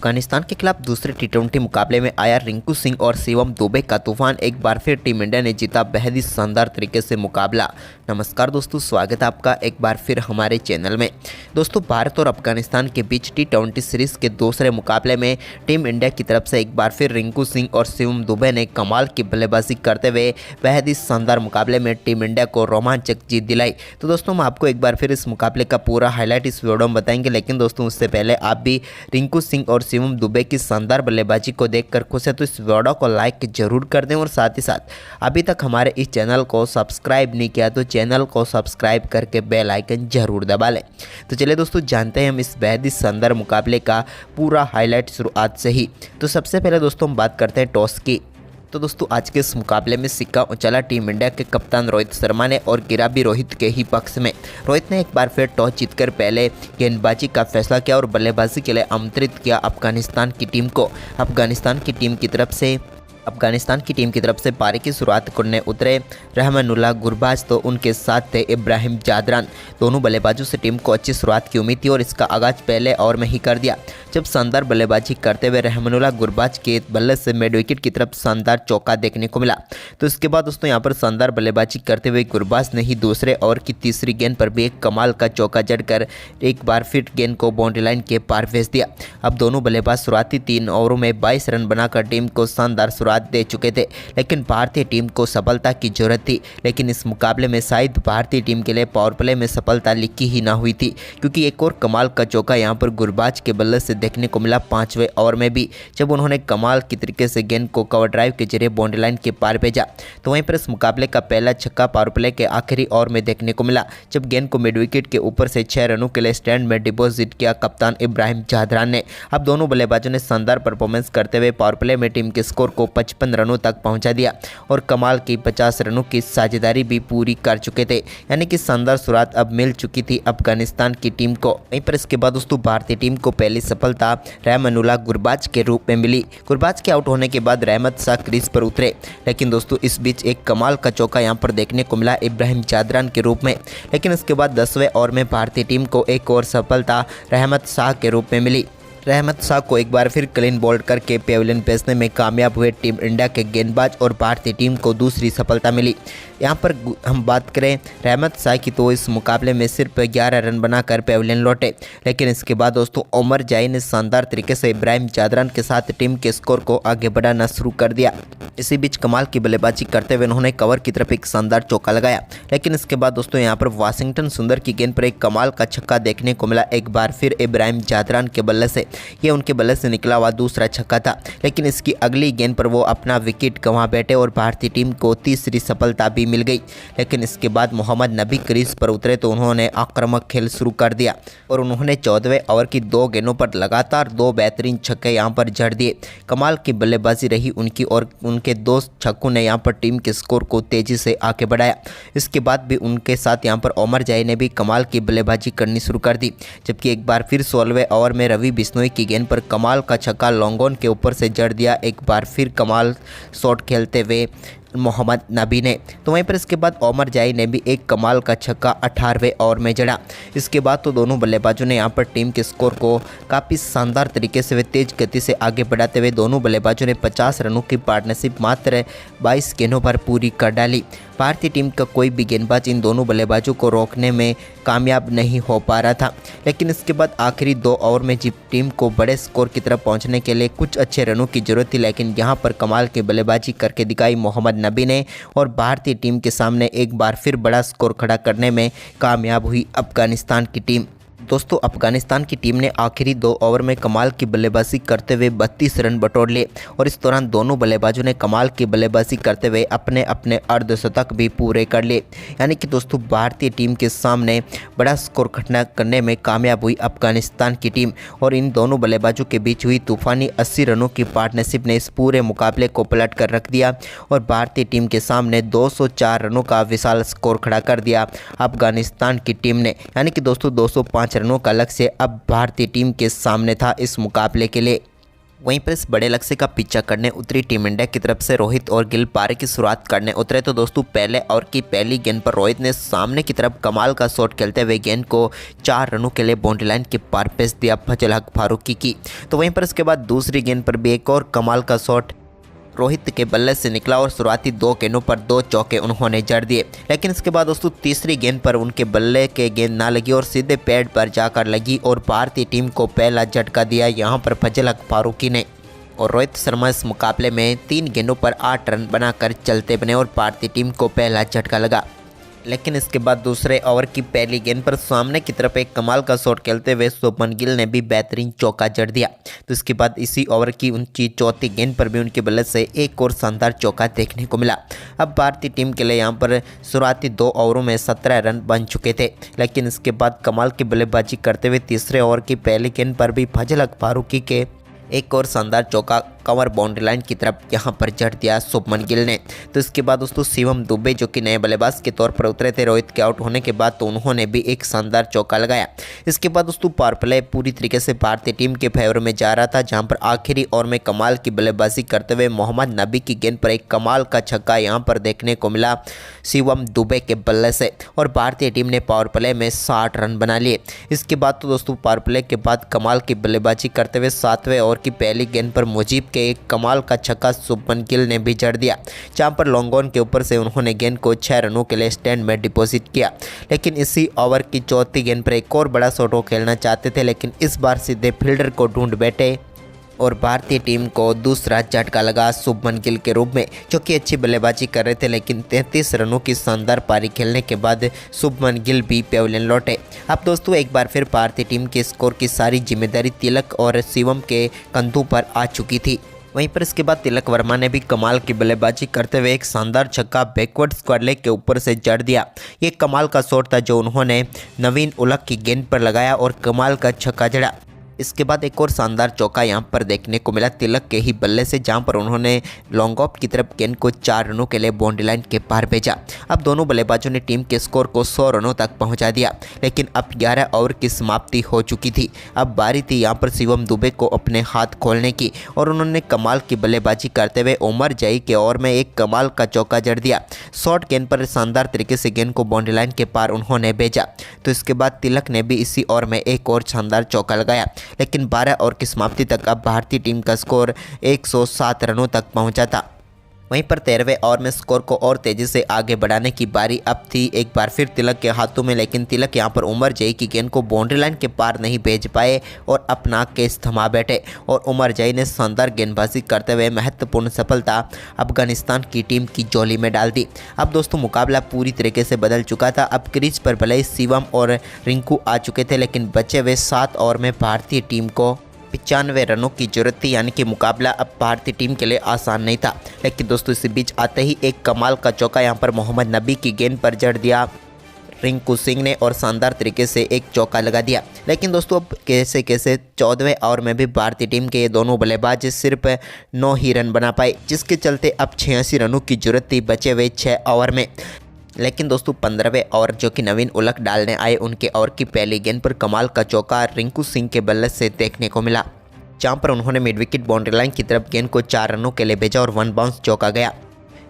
अफगानिस्तान के खिलाफ दूसरे टी20 मुकाबले में आया रिंकू सिंह और शिवम दुबे का तूफान। एक बार फिर टीम इंडिया ने जीता बेहद ही शानदार तरीके से मुकाबला। नमस्कार दोस्तों, स्वागत है आपका एक बार फिर हमारे चैनल में। दोस्तों, भारत और अफगानिस्तान के बीच टी20 सीरीज़ के दूसरे मुकाबले में टीम इंडिया की तरफ से एक बार फिर रिंकू सिंह और शिवम दुबे ने कमाल की बल्लेबाजी करते हुए बेहद ही शानदार मुकाबले में टीम इंडिया को रोमांचक जीत दिलाई। तो दोस्तों, हम आपको एक बार फिर इस मुकाबले का पूरा हाईलाइट इस वीडियो में बताएंगे, लेकिन दोस्तों उससे पहले आप भी रिंकू सिंह और शिवम दुबे की शानदार बल्लेबाजी को देखकर खुश है तो इस वीडियो को लाइक जरूर कर दें और साथ ही साथ अभी तक हमारे इस चैनल को सब्सक्राइब नहीं किया तो चैनल को सब्सक्राइब करके बेल आइकन जरूर दबा लें। तो चलिए दोस्तों, जानते हैं हम इस बेहद ही शानदार मुकाबले का पूरा हाईलाइट शुरुआत से ही। तो सबसे पहले दोस्तों हम बात करते हैं टॉस की। तो दोस्तों आज के इस मुकाबले में सिक्का उछला टीम इंडिया के कप्तान रोहित शर्मा ने और गिरा भी रोहित के ही पक्ष में। रोहित ने एक बार फिर टॉस जीतकर पहले गेंदबाजी का फैसला किया और बल्लेबाजी के लिए आमंत्रित किया अफगानिस्तान की टीम को। अफगानिस्तान की टीम की तरफ से पारी की शुरुआत करने उतरे रहमानुल्लाह गुरबाज, तो उनके साथ थे इब्राहिम जादरान। दोनों बल्लेबाजों से टीम को अच्छी शुरुआत की उम्मीद थी और इसका आगाज पहले ओवर में ही कर दिया जब शानदार बल्लेबाजी करते हुए रहमानुल्लाह गुरबाज के बल्ले से मिड विकेट की तरफ शानदार चौका देखने को मिला। तो इसके बाद दोस्तों यहाँ पर शानदार बल्लेबाजी करते हुए गुरबाज ने ही दूसरे ओवर की तीसरी गेंद पर भी एक कमाल का चौका जड़कर एक बार फिर गेंद को बाउंड्री लाइन के पार भेज दिया। अब दोनों बल्लेबाज शुरुआती 3 ओवरों में 22 रन बनाकर टीम को शानदार शुरुआत दे चुके थे, लेकिन भारतीय टीम को सफलता की जरूरत थी। लेकिन इस मुकाबले में शायद भारतीय टीम के लिए पावर प्ले में सफलता लिखी ही ना हुई थी, क्योंकि एक और कमाल का चौका यहां पर गुरबाज के बल्ले से देखने को मिला 5वें ओवर में भी, जब उन्होंने कमाल की तरीके से गेंद को कवर ड्राइव के जरिए बाउंड्री लाइन के पार भेजा। तो वहीं पर इस मुकाबले का पहला छक्का पावर प्ले के आखिरी ओवर में देखने को मिला, जब गेंद को मिड विकेट के ऊपर से 6 रनों के लिए स्टैंड में डिपॉजिट किया कप्तान इब्राहिम जादरान ने। अब दोनों बल्लेबाजों ने शानदार परफॉर्मेंस करते हुए पावर प्ले में टीम के स्कोर को 55 रनों तक पहुंचा दिया और कमाल की 50 रनों की साझेदारी भी पूरी कर चुके थे, यानी कि शानदार शुरुआत अब मिल चुकी थी अफगानिस्तान की टीम को। वहीं पर इसके बाद दोस्तों भारतीय टीम को पहली सफलता रहमानुल्लाह गुरबाज के रूप में मिली। गुरबाज के आउट होने के बाद रहमत शाह क्रीज पर उतरे, लेकिन दोस्तों इस बीच एक कमाल का चौका यहां पर देखने को मिला इब्राहिम जादरान के रूप में। लेकिन इसके बाद 10वें ओवर में भारतीय टीम को एक और सफलता रहमत शाह के रूप में मिली। रहमत शाह को एक बार फिर क्लीन बोल्ड करके पेविलियन भेजने में कामयाब हुए टीम इंडिया के गेंदबाज और भारतीय टीम को दूसरी सफलता मिली। यहाँ पर हम बात करें रहमत शाह की तो इस मुकाबले में सिर्फ 11 रन बनाकर पेविलियन लौटे, लेकिन इसके बाद दोस्तों ओमर जाई ने शानदार तरीके से इब्राहिम जादरान के साथ टीम के स्कोर को आगे बढ़ाना शुरू कर दिया। इसी बीच कमाल की बल्लेबाजी करते हुए उन्होंने कवर की तरफ एक शानदार चौका लगाया, लेकिन इसके बाद दोस्तों यहाँ पर वाशिंगटन सुंदर की गेंद पर एक कमाल का छक्का देखने को मिला एक बार फिर इब्राहिम जादरान के बल्ले से। ये उनके बल्ले से निकला हुआ दूसरा छक्का था, लेकिन इसकी अगली गेंद पर वो अपना विकेट गंवा बैठे और भारतीय टीम को तीसरी सफलता भी मिल गई। लेकिन इसके बाद मोहम्मद नबी क्रीज पर उतरे तो उन्होंने आक्रामक खेल शुरू कर दिया और उन्होंने 14वें ओवर की 2 गेंदों पर लगातार 2 बेहतरीन छक्के यहाँ पर जड़ दिए। कमाल की बल्लेबाजी रही उनकी और उनके 2 छक्कों ने यहाँ पर टीम के स्कोर को तेजी से आगे बढ़ाया। इसके बाद भी उनके साथ यहाँ पर ओमर जाई ने भी कमाल की बल्लेबाजी करनी शुरू कर दी, जबकि एक बार फिर 16वें ओवर में रवि बिश्नोई की गेंद पर कमाल का छक्का लॉन्ग ऑन के ऊपर से जड़ दिया एक बार फिर कमाल शॉट खेलते हुए मोहम्मद नबी ने। तो वहीं पर इसके बाद ओमर जाई ने भी एक कमाल का छक्का 18वें ओवर में जड़ा। इसके बाद तो दोनों बल्लेबाजों ने यहां पर टीम के स्कोर को काफ़ी शानदार तरीके से वे तेज गति से आगे बढ़ाते हुए दोनों बल्लेबाजों ने 50 रनों की पार्टनरशिप मात्र 22 गेंदों पर पूरी कर डाली। भारतीय टीम का कोई भी गेंदबाज इन दोनों बल्लेबाजों को रोकने में कामयाब नहीं हो पा रहा था, लेकिन इसके बाद आखिरी 2 ओवर में जीत टीम को बड़े स्कोर की तरफ पहुंचने के लिए कुछ अच्छे रनों की जरूरत थी, लेकिन यहां पर कमाल की बल्लेबाजी करके दिखाई मोहम्मद नबी ने और भारतीय टीम के सामने एक बार फिर बड़ा स्कोर खड़ा करने में कामयाब हुई अफगानिस्तान की टीम। दोस्तों अफगानिस्तान की टीम ने आखिरी 2 ओवर में कमाल की बल्लेबाजी करते हुए 32 रन बटोर लिए और इस दौरान दोनों बल्लेबाजों ने कमाल की बल्लेबाजी करते हुए अपने अपने अर्धशतक भी पूरे कर लिए, यानी कि दोस्तों भारतीय टीम के सामने बड़ा स्कोर खड़ा करने में कामयाब हुई अफगानिस्तान की टीम और इन दोनों बल्लेबाजों के बीच हुई तूफानी 80 रनों की पार्टनरशिप ने इस पूरे मुकाबले को पलट कर रख दिया और भारतीय टीम के सामने 204 रनों का विशाल स्कोर खड़ा कर दिया अफगानिस्तान की टीम ने, यानी कि दोस्तों 205 रनों का लक्ष्य अब भारतीय टीम के सामने था इस मुकाबले के लिए। वहीं पर इस बड़े लक्ष्य का पीछा करने उतरी टीम इंडिया की तरफ से रोहित और गिल पारी की शुरुआत करने उतरे तो दोस्तों पहले ओवर की पहली गेंद पर रोहित ने सामने की तरफ कमाल का शॉट खेलते हुए गेंद को 4 रनों के लिए बाउंड्री लाइन के पार भेज दिया फजल हक फारूकी की। तो वहीं पर इसके बाद दूसरी गेंद पर भी एक और कमाल का शॉट रोहित के बल्ले से निकला और शुरुआती 2 गेंदों पर 2 चौके उन्होंने जड़ दिए। लेकिन इसके बाद दोस्तों तीसरी गेंद पर उनके बल्ले के गेंद ना लगी और सीधे पैड पर जाकर लगी और भारतीय टीम को पहला झटका दिया यहां पर फजल हक फारूकी ने। और रोहित शर्मा इस मुकाबले में 3 गेंदों पर 8 रन बनाकर चलते बने और भारतीय टीम को पहला झटका लगा। लेकिन इसके बाद दूसरे ओवर की पहली गेंद पर सामने की तरफ एक कमाल का शॉट खेलते हुए शुभमन गिल ने भी बेहतरीन चौका जड़ दिया। तो इसके बाद इसी ओवर की उनकी चौथी गेंद पर भी उनके बल्ले से एक और शानदार चौका देखने को मिला। अब भारतीय टीम के लिए यहां पर शुरुआती 2 ओवरों में 17 रन बन चुके थे। लेकिन इसके बाद कमाल की बल्लेबाजी करते हुए तीसरे ओवर की पहली गेंद पर भी फजल हक फारूकी के एक और शानदार चौका कवर बाउंड्री लाइन की तरफ यहां पर जड़ दिया शुभमन गिल ने। तो इसके बाद दोस्तों शिवम दुबे जो कि नए बल्लेबाज के तौर पर उतरे थे रोहित के आउट होने के बाद, तो उन्होंने भी एक शानदार चौका लगाया। इसके बाद दोस्तों पावर प्ले पूरी तरीके से भारतीय टीम के फेवर में जा रहा था, जहां पर आखिरी ओवर में कमाल की बल्लेबाजी करते हुए मोहम्मद नबी की गेंद पर एक कमाल का छक्का यहां पर देखने को मिला शिवम दुबे के बल्ले से और भारतीय टीम ने पावर प्ले में 60 रन बना लिए। इसके बाद तो दोस्तों पावर प्ले के बाद कमाल की बल्लेबाजी करते हुए 7वें ओवर की पहली गेंद पर मुजीब के एक कमाल का छक्का शुभमन गिल ने भी जड़ दिया, जहां पर लॉन्ग ऑन के ऊपर से उन्होंने गेंद को 6 रनों के लिए स्टैंड में डिपॉजिट किया। लेकिन इसी ओवर की चौथी गेंद पर एक और बड़ा शॉट वो खेलना चाहते थे, लेकिन इस बार सीधे फील्डर को ढूंढ बैठे और भारतीय टीम को दूसरा झटका लगा शुभमन गिल के रूप में, जो कि अच्छी बल्लेबाजी कर रहे थे। लेकिन 33 रनों की शानदार पारी खेलने के बाद शुभमन गिल भी पेविलियन लौटे। अब दोस्तों एक बार फिर भारतीय टीम के स्कोर की सारी जिम्मेदारी तिलक और शिवम के कंधों पर आ चुकी थी। वहीं पर इसके बाद तिलक वर्मा ने भी कमाल की बल्लेबाजी करते हुए एक शानदार छक्का बैकवर्ड स्क्वायर लेग के ऊपर से जड़ दिया। ये कमाल का शॉट था जो उन्होंने नवीन उलक की गेंद पर लगाया और कमाल का छक्का जड़ा। इसके बाद एक और शानदार चौका यहां पर देखने को मिला तिलक के ही बल्ले से, जहां पर उन्होंने लॉन्ग ऑफ की तरफ गेंद को 4 रनों के लिए बाउंड्री लाइन के पार भेजा। अब दोनों बल्लेबाजों ने टीम के स्कोर को 100 रनों तक पहुंचा दिया। लेकिन अब 11 ओवर की समाप्ति हो चुकी थी। अब बारी थी यहां पर शिवम दुबे को अपने हाथ खोलने की और उन्होंने कमाल की बल्लेबाजी करते हुए उमर जई के ओवर में एक कमाल का चौका जड़ दिया। शॉर्ट गेंद पर शानदार तरीके से गेंद को बाउंड्री लाइन के पार उन्होंने भेजा। तो इसके बाद तिलक ने भी इसी ओवर में एक और शानदार चौका लगाया। लेकिन 12 ओवर की समाप्ति तक अब भारतीय टीम का स्कोर 107 रनों तक पहुंचा था। वहीं पर 13वें ओवर में स्कोर को और तेजी से आगे बढ़ाने की बारी अब थी एक बार फिर तिलक के हाथों में। लेकिन तिलक यहां पर उमर जई की गेंद को बाउंड्री लाइन के पार नहीं भेज पाए और अपना केस थमा बैठे और उमर जई ने शानदार गेंदबाजी करते हुए महत्वपूर्ण सफलता अफगानिस्तान की टीम की झोली में डाल दी। अब दोस्तों मुकाबला पूरी तरीके से बदल चुका था। अब क्रीज पर भले ही शिवम और रिंकू आ चुके थे, लेकिन बचे हुए 7 ओवर में भारतीय टीम को 95 रनों की जरूरत थी, यानी कि मुकाबला अब भारतीय टीम के लिए आसान नहीं था। लेकिन दोस्तों इसी बीच आते ही एक कमाल का चौका यहां पर मोहम्मद नबी की गेंद पर जड़ दिया रिंकू सिंह ने और शानदार तरीके से एक चौका लगा दिया। लेकिन दोस्तों अब कैसे 14वें ओवर में भी भारतीय टीम के ये दोनों बल्लेबाज सिर्फ 9 ही रन बना पाए, जिसके चलते अब 86 रनों की जरूरत थी बचे हुए 6 ओवर में। लेकिन दोस्तों 15वें ओवर जो कि नवीन उलक डालने आए, उनके ओवर की पहली गेंद पर कमाल का चौका रिंकू सिंह के बल्ले से देखने को मिला, जहां पर उन्होंने मिड विकेट बाउंड्री लाइन की तरफ गेंद को 4 रनों के लिए भेजा और 1 बाउंस चौका गया।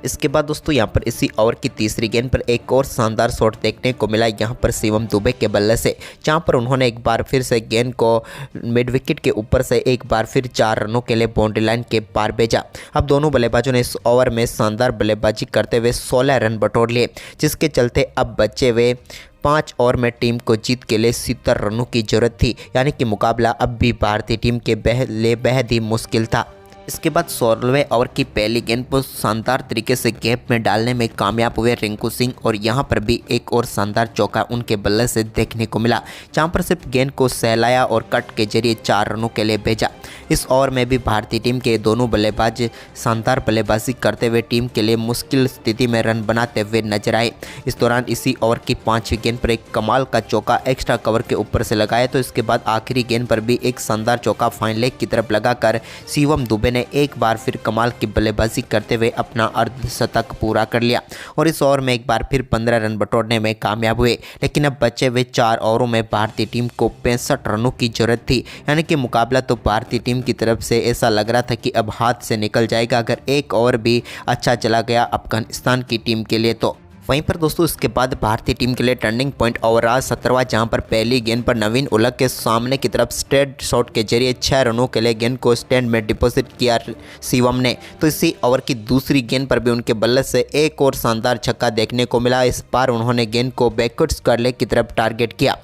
इसके बाद दोस्तों यहां पर इसी ओवर की तीसरी गेंद पर एक और शानदार शॉट देखने को मिला यहां पर शिवम दुबे के बल्ले से, जहां पर उन्होंने एक बार फिर से गेंद को मिड विकेट के ऊपर से एक बार फिर 4 रनों के लिए बाउंड्री लाइन के पार भेजा। अब दोनों बल्लेबाजों ने इस ओवर में शानदार बल्लेबाजी करते हुए 16 रन बटोर लिए, जिसके चलते अब बचे हुए 5 ओवर में टीम को जीत के लिए 70 रनों की जरूरत थी, यानी कि मुकाबला अब भी भारतीय टीम के लिए बेहद ही मुश्किल था। इसके बाद 16वें ओवर की पहली गेंद पर शानदार तरीके से गैप में डालने में कामयाब हुए रिंकू सिंह और यहां पर भी एक और शानदार चौका उनके बल्ले से देखने को मिला, जहां पर सिर्फ गेंद को सहलाया और कट के जरिए 4 रनों के लिए भेजा। इस ओवर में भी भारतीय टीम के दोनों बल्लेबाज शानदार बल्लेबाजी करते हुए टीम के लिए मुश्किल स्थिति में रन बनाते हुए नजर आए। इस दौरान इसी ओवर की 5वीं गेंद पर एक कमाल का चौका एक्स्ट्रा कवर के ऊपर से लगाया, तो इसके बाद आखिरी गेंद पर भी एक शानदार चौका फाइन लेग की तरफ लगाकर शिवम दुबे ने ने एक बार फिर कमाल की बल्लेबाजी करते हुए अपना अर्धशतक पूरा कर लिया और इस ओवर में एक बार फिर 15 रन बटोरने में कामयाब हुए। लेकिन अब बचे हुए 4 ओवरों में भारतीय टीम को 65 रनों की जरूरत थी, यानी कि मुकाबला तो भारतीय टीम की तरफ से ऐसा लग रहा था कि अब हाथ से निकल जाएगा अगर एक ओवर भी अच्छा चला गया अफगानिस्तान की टीम के लिए तो। वहीं पर दोस्तों इसके बाद भारतीय टीम के लिए टर्निंग पॉइंट ओवर रहा 17वां, जहां पर पहली गेंद पर नवीन उलक के सामने की तरफ स्ट्रेट शॉट के जरिए 6 रनों के लिए गेंद को स्टैंड में डिपॉजिट किया शिवम ने। तो इसी ओवर की दूसरी गेंद पर भी उनके बल्ले से एक और शानदार छक्का देखने को मिला। इस बार उन्होंने गेंद को बैकवर्ड्स कर्ले की तरफ टारगेट किया।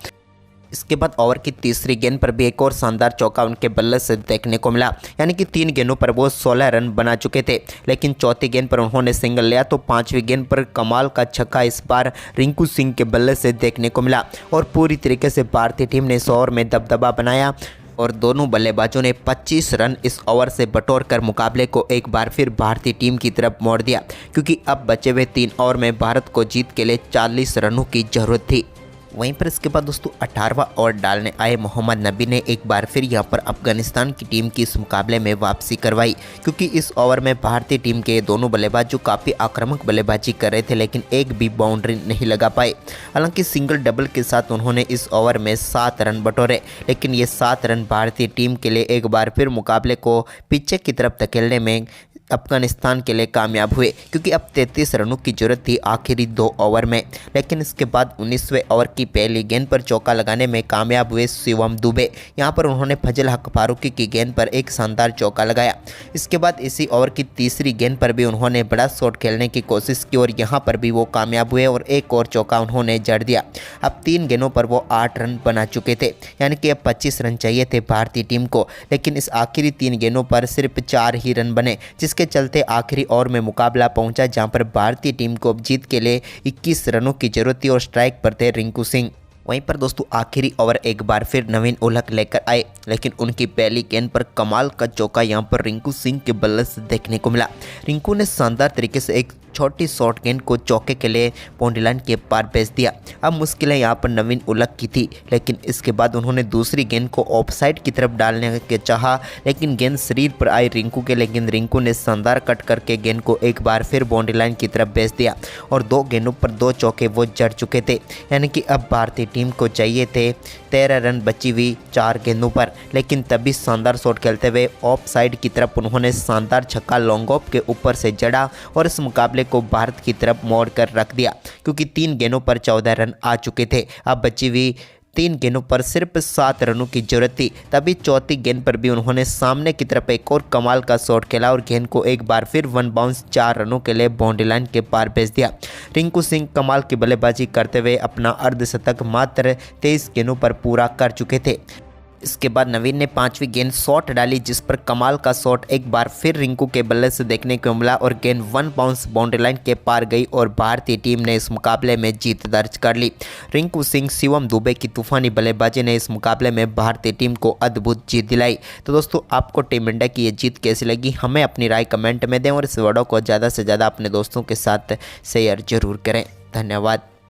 इसके बाद ओवर की तीसरी गेंद पर भी एक और शानदार चौका उनके बल्ले से देखने को मिला, यानी कि 3 गेंदों पर वो 16 रन बना चुके थे। लेकिन चौथी गेंद पर उन्होंने सिंगल लिया तो 5वीं गेंद पर कमाल का छक्का इस बार रिंकू सिंह के बल्ले से देखने को मिला और पूरी तरीके से भारतीय टीम ने इस ओवर में दबदबा बनाया और दोनों बल्लेबाजों ने 25 रन इस ओवर से बटोरकर मुकाबले को एक बार फिर भारतीय टीम की तरफ मोड़ दिया, क्योंकि अब बचे हुए 3 ओवर में भारत को जीत के लिए 40 रनों की जरूरत थी। वहीं पर इसके बाद दोस्तों 18वां ओवर डालने आए मोहम्मद नबी ने एक बार फिर यहां पर अफगानिस्तान की टीम की इस मुकाबले में वापसी करवाई, क्योंकि इस ओवर में भारतीय टीम के दोनों बल्लेबाज जो काफ़ी आक्रामक बल्लेबाजी कर रहे थे लेकिन एक भी बाउंड्री नहीं लगा पाए। हालांकि सिंगल डबल के साथ उन्होंने इस ओवर में 7 रन बटोरे, लेकिन ये 7 रन भारतीय टीम के लिए एक बार फिर मुकाबले को पीछे की तरफ धकेलने में अफगानिस्तान के लिए कामयाब हुए, क्योंकि अब 33 रनों की जरूरत थी आखिरी 2 ओवर में। लेकिन इसके बाद 19वें ओवर की पहली गेंद पर चौका लगाने में कामयाब हुए शिवम दुबे। यहां पर उन्होंने फजल हक फारूकी की गेंद पर एक शानदार चौका लगाया। इसके बाद इसी ओवर की तीसरी गेंद पर भी उन्होंने बड़ा शॉट खेलने की कोशिश की और यहां पर भी वो कामयाब हुए और एक और चौका उन्होंने जड़ दिया। अब 3 गेंदों पर वो 8 रन बना चुके थे, यानी कि अब 25 रन चाहिए थे भारतीय टीम को, लेकिन इस आखिरी 3 गेंदों पर सिर्फ 4 ही रन बने, जिसके चलते आखिरी ओवर में मुकाबला पहुंचा, जहां पर भारतीय टीम को अब जीत के लिए 21 रनों की जरूरत थी और स्ट्राइक पर थे रिंकू सिंह। वहीं पर दोस्तों आखिरी ओवर एक बार फिर नवीन उलक लेकर आए, लेकिन उनकी पहली गेंद पर कमाल का चौका यहां पर रिंकू सिंह के बल्ले से देखने को मिला। रिंकू ने शानदार तरीके से एक छोटी शॉर्ट गेंद को चौके के लिए बाउंड्री लाइन के पार भेज दिया। अब मुश्किलें यहाँ पर नवीन उलक की थी, लेकिन इसके बाद उन्होंने दूसरी गेंद को ऑफसाइड की तरफ डालने के चाहा, लेकिन गेंद शरीर पर आई रिंकू के, लेकिन रिंकू ने शानदार कट करके गेंद को एक बार फिर बाउंड्री लाइन की तरफ भेज दिया और 2 गेंदों पर 2 चौके वो जड़ चुके थे। यानी कि अब भारतीय टीम को चाहिए थे 13 रन बची हुई 4 गेंदों पर, लेकिन तभी शानदार शॉट खेलते हुए ऑफ साइड की तरफ उन्होंने शानदार छक्का लॉन्ग ऑफ के ऊपर से जड़ा और इस मुकाबले को भारत की तरफ मोड़ कर रख दिया, क्योंकि 3 गेंदों पर 14 रन आ चुके थे। अब बची हुई 3 गेंदों पर सिर्फ 7 रनों की जरूरत थी। तभी चौथी गेंद पर भी उन्होंने सामने की तरफ एक और कमाल का शॉट खेला और गेंद को एक बार फिर 1 बाउंस 4 रनों के लिए बाउंड्री लाइन के पार भेज दिया। रिंकू सिंह कमाल की बल्लेबाजी करते हुए अपना अर्धशतक मात्र 23 गेंदों पर पूरा कर चुके थे। इसके बाद नवीन ने 5वीं गेंद शॉट डाली, जिस पर कमाल का शॉट एक बार फिर रिंकू के बल्ले से देखने को मिला और गेंद 1 बाउंस बाउंड्री लाइन के पार गई और भारतीय टीम ने इस मुकाबले में जीत दर्ज कर ली। रिंकू सिंह शिवम दुबे की तूफानी बल्लेबाजी ने इस मुकाबले में भारतीय टीम को अद्भुत जीत दिलाई। तो दोस्तों आपको टीम इंडिया की ये जीत कैसी लगी, हमें अपनी राय कमेंट में दें और इस वीडियो को ज़्यादा से ज़्यादा अपने दोस्तों के साथ शेयर जरूर करें। धन्यवाद।